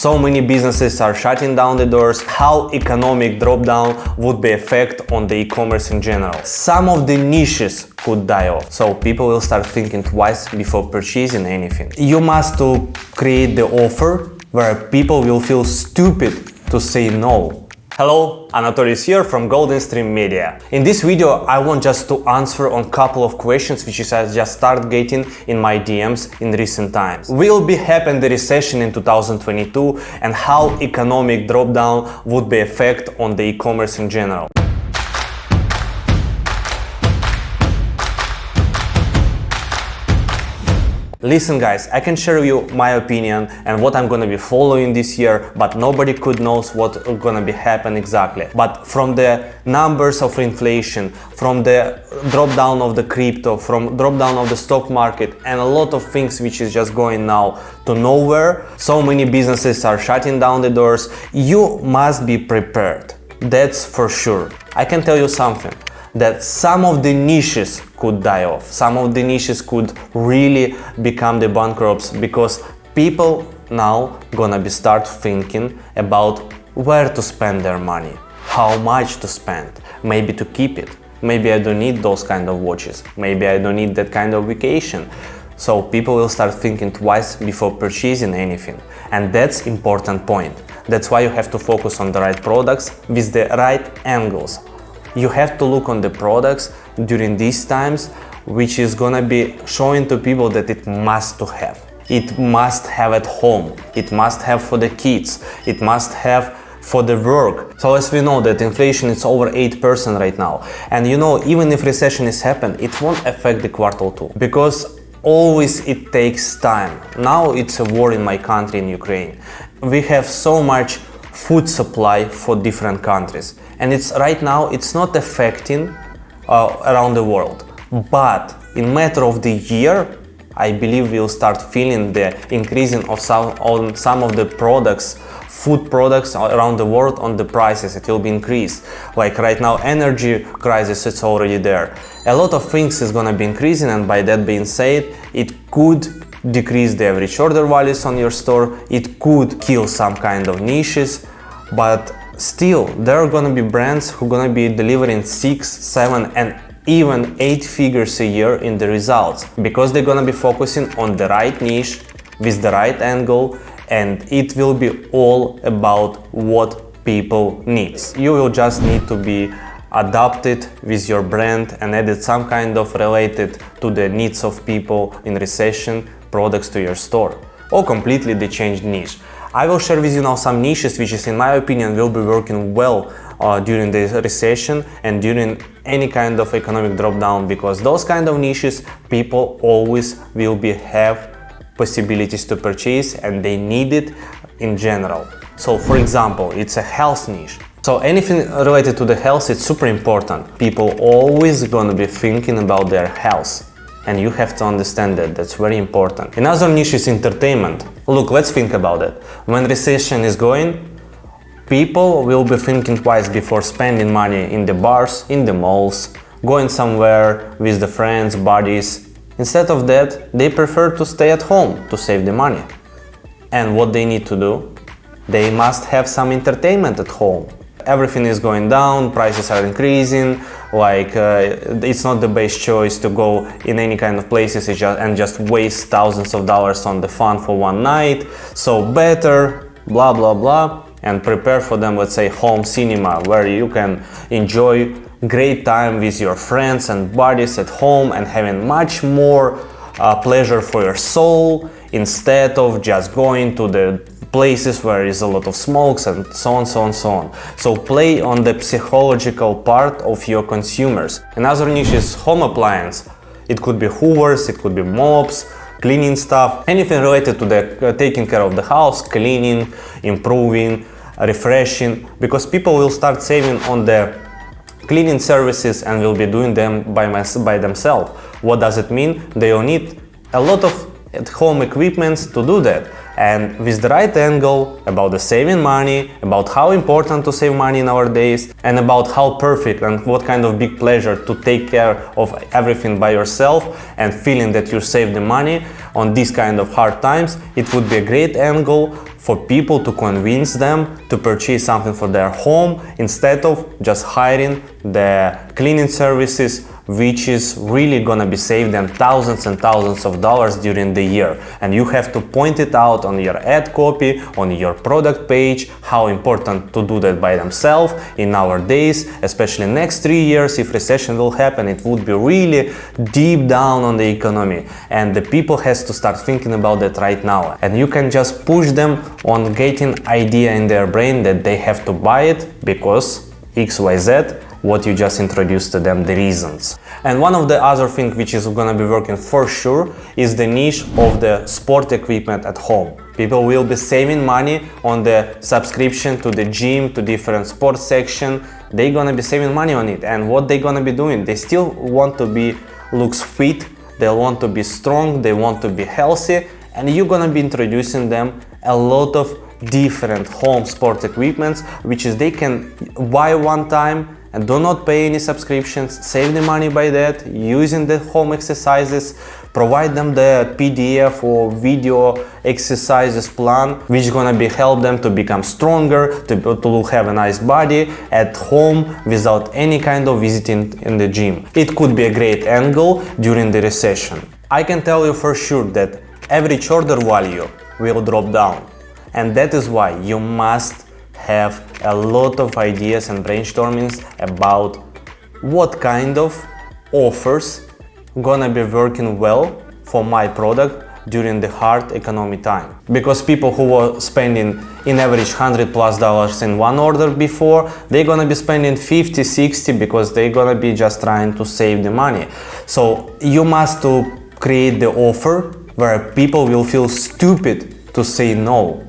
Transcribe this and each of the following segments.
So many businesses are shutting down the doors. How economic drop down would be affect on the e-commerce in general. Some of the niches could die off, so people will start thinking twice before purchasing anything. You must to create the offer where people will feel stupid to say no. Hello, Anatoly is here from Golden Stream Media. In this video, I want just to answer on couple of questions which I just started getting in my DMs in recent times. Will be happen the recession in 2022 and how economic drop down would be affect on the e-commerce in general. Listen guys, I can share you my opinion and what I'm gonna be following this year, but nobody could knows what's gonna be happen exactly. But from the numbers of inflation, from the drop down of the crypto, from drop down of the stock market, and a lot of things which is just going now to nowhere, so many businesses are shutting down the doors. You must be prepared, that's for sure. I can tell you something, that some of the niches could die off. Some of the niches could really become the bankrupts because people now gonna be start thinking about where to spend their money, how much to spend, maybe to keep it. Maybe I don't need those kind of watches. Maybe I don't need that kind of vacation. So people will start thinking twice before purchasing anything. And that's important point. That's why you have to focus on the right products with the right angles. You have to look on the products during these times, which is gonna be showing to people that it must to have. It must have at home. It must have for the kids. It must have for the work. So as we know that inflation is over 8% right now. And you know, even if recession is happened, it won't affect the quarter two. Because always it takes time. Now it's a war in my country, in Ukraine. We have so much food supply for different countries. And it's right now, it's not affecting around the world. But in matter of the year, I believe we'll start feeling the increasing of some of the products, food products around the world on the prices. It will be increased. Like right now, energy crisis, it's already there. A lot of things is gonna be increasing, and by that being said, it could decrease the average order values on your store. It could kill some kind of niches, but still, there are gonna be brands who are gonna be delivering 6, 7 and even 8 figures a year in the results, because they're gonna be focusing on the right niche with the right angle, and it will be all about what people need. You will just need to be adapted with your brand and added some kind of related to the needs of people in recession products to your store, or completely the changed niche. I will share with you now some niches which is in my opinion will be working well during the recession and during any kind of economic drop down, because those kind of niches people always will be have possibilities to purchase and they need it in general. So for example, it's a health niche. So anything related to the health is super important. People always gonna be thinking about their health. And you have to understand that, that's very important. Another niche is entertainment. Look, let's think about it. When recession is going, people will be thinking twice before spending money in the bars, in the malls, going somewhere with the friends, buddies. Instead of that, they prefer to stay at home to save the money. And what they need to do? They must have some entertainment at home. Everything is going down, prices are increasing, like it's not the best choice to go in any kind of places and just waste thousands of dollars on the fun for one night. So better, blah blah blah, and prepare for them, let's say, home cinema, where you can enjoy great time with your friends and buddies at home and having much more pleasure for your soul, instead of just going to the places where is a lot of smokes and so on, so on, so on. So play on the psychological part of your consumers. Another niche is home appliance. It could be hoovers, it could be mops, cleaning stuff, anything related to the taking care of the house, cleaning, improving, refreshing, because people will start saving on the cleaning services and will be doing them by themselves. What does it mean? They will need a lot of at-home equipment to do that. And with the right angle about the saving money, about how important to save money nowadays, and about how perfect and what kind of big pleasure to take care of everything by yourself and feeling that you save the money on these kind of hard times, it would be a great angle for people to convince them to purchase something for their home instead of just hiring the cleaning services, which is really gonna be saved them thousands and thousands of dollars during the year. And you have to point it out on your ad copy, on your product page, how important to do that by themselves in nowadays, especially next 3 years. If recession will happen, it would be really deep down on the economy, and the people has to start thinking about that right now. And you can just push them on getting idea in their brain that they have to buy it because XYZ, what you just introduced to them, the reasons. And one of the other things which is gonna be working for sure is the niche of the sport equipment at home. People will be saving money on the subscription to the gym, to different sports section. They're gonna be saving money on it. And what they're gonna be doing, they still want to be looks fit, they want to be strong, they want to be healthy, and you're gonna be introducing them a lot of different home sport equipments, which is they can buy one time and do not pay any subscriptions, save the money by that, using the home exercises, provide them the PDF or video exercises plan, which is gonna be help them to become stronger, to have a nice body at home without any kind of visiting in the gym. It could be a great angle during the recession. I can tell you for sure that average order value will drop down, and that is why you must have a lot of ideas and brainstormings about what kind of offers gonna be working well for my product during the hard economic time. Because people who were spending in average $100+ in one order before, they're gonna be spending 50, 60 because they're gonna be just trying to save the money. So you must to create the offer where people will feel stupid to say no.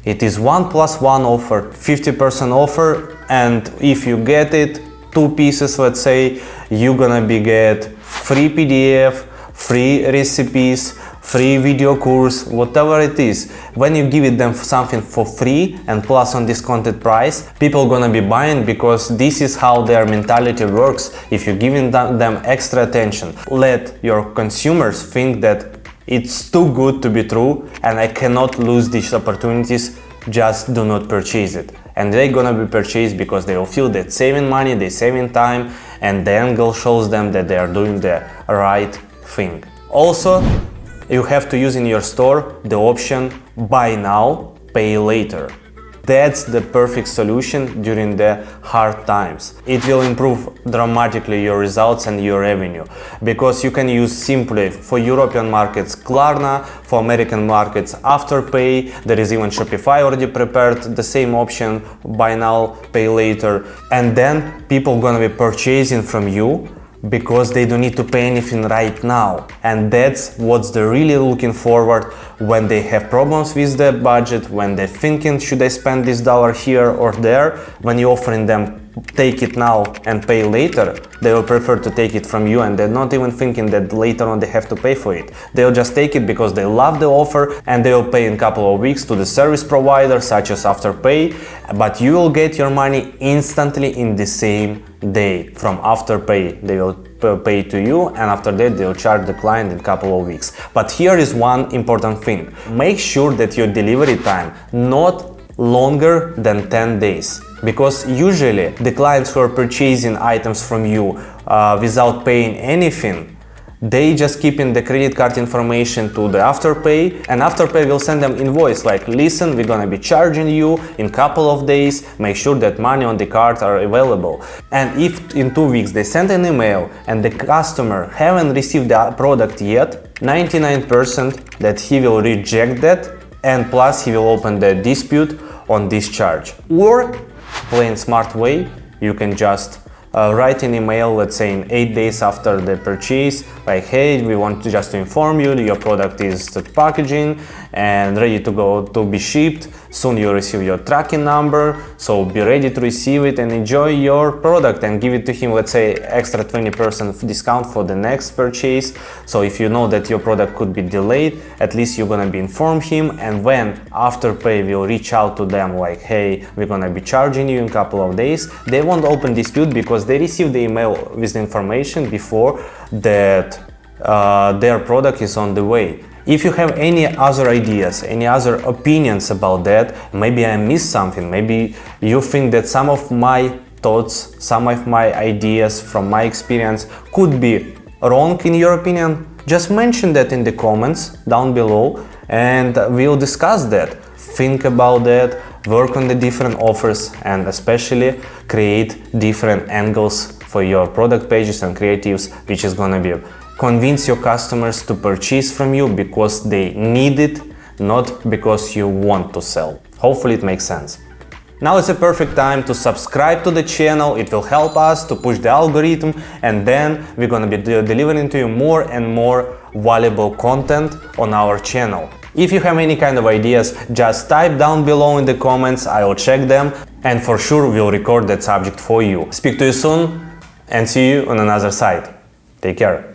It is 1+1 offer, 50% offer, and if you get it, 2 pieces, let's say, you're gonna be get free PDF, free recipes, free video course, whatever it is. When you give it them something for free and plus on discounted price, people gonna be buying because this is how their mentality works. If you're giving them extra attention, let your consumers think that it's too good to be true and I cannot lose these opportunities, just do not purchase it. And they're gonna be purchased because they will feel that saving money, they're saving time, and the angle shows them that they are doing the right thing. Also, you have to use in your store the option buy now, pay later. That's the perfect solution during the hard times. It will improve dramatically your results and your revenue, because you can use simply for European markets Klarna, for American markets Afterpay. There is even Shopify already prepared the same option, buy now, pay later, and then people gonna be purchasing from you because they don't need to pay anything right now. And that's what's they're really looking forward when they have problems with the budget, when they're thinking, should I spend this dollar here or there? When you're offering them take it now and pay later, they will prefer to take it from you, and they're not even thinking that later on they have to pay for it. They'll just take it because they love the offer, and they'll pay in a couple of weeks to the service provider such as Afterpay, but you will get your money instantly in the same day from Afterpay. They will pay to you, and after that they'll charge the client in a couple of weeks. But here is one important thing. Make sure that your delivery time not longer than 10 days. Because usually the clients who are purchasing items from you without paying anything, they just keep in the credit card information to the Afterpay, and Afterpay will send them invoice like, listen, we're gonna be charging you in couple of days, make sure that money on the card are available. And if in 2 weeks they send an email and the customer haven't received the product yet, 99% that he will reject that, and plus he will open the dispute on this charge. Or plain smart way, you can just write an email, let's say in 8 days after the purchase, like, hey, we want just to inform you your product is the packaging and ready to go to be shipped. Soon you receive your tracking number, so be ready to receive it and enjoy your product, and give it to him, let's say, extra 20% discount for the next purchase. So if you know that your product could be delayed, at least you're gonna be informed him, and when Afterpay will reach out to them like, hey, we're gonna be charging you in a couple of days, they won't open dispute because they received the email with the information before that their product is on the way. If you have any other ideas, any other opinions about that, maybe I missed something, maybe you think that some of my thoughts, some of my ideas from my experience could be wrong in your opinion, just mention that in the comments down below and we'll discuss that. Think about that, work on the different offers, and especially create different angles for your product pages and creatives, which is gonna be convince your customers to purchase from you because they need it, not because you want to sell. Hopefully it makes sense. Now is a perfect time to subscribe to the channel. It will help us to push the algorithm, and then we're gonna be delivering to you more and more valuable content on our channel. If you have any kind of ideas, just type down below in the comments, I will check them, and for sure we'll record that subject for you. Speak to you soon and see you on another side. Take care.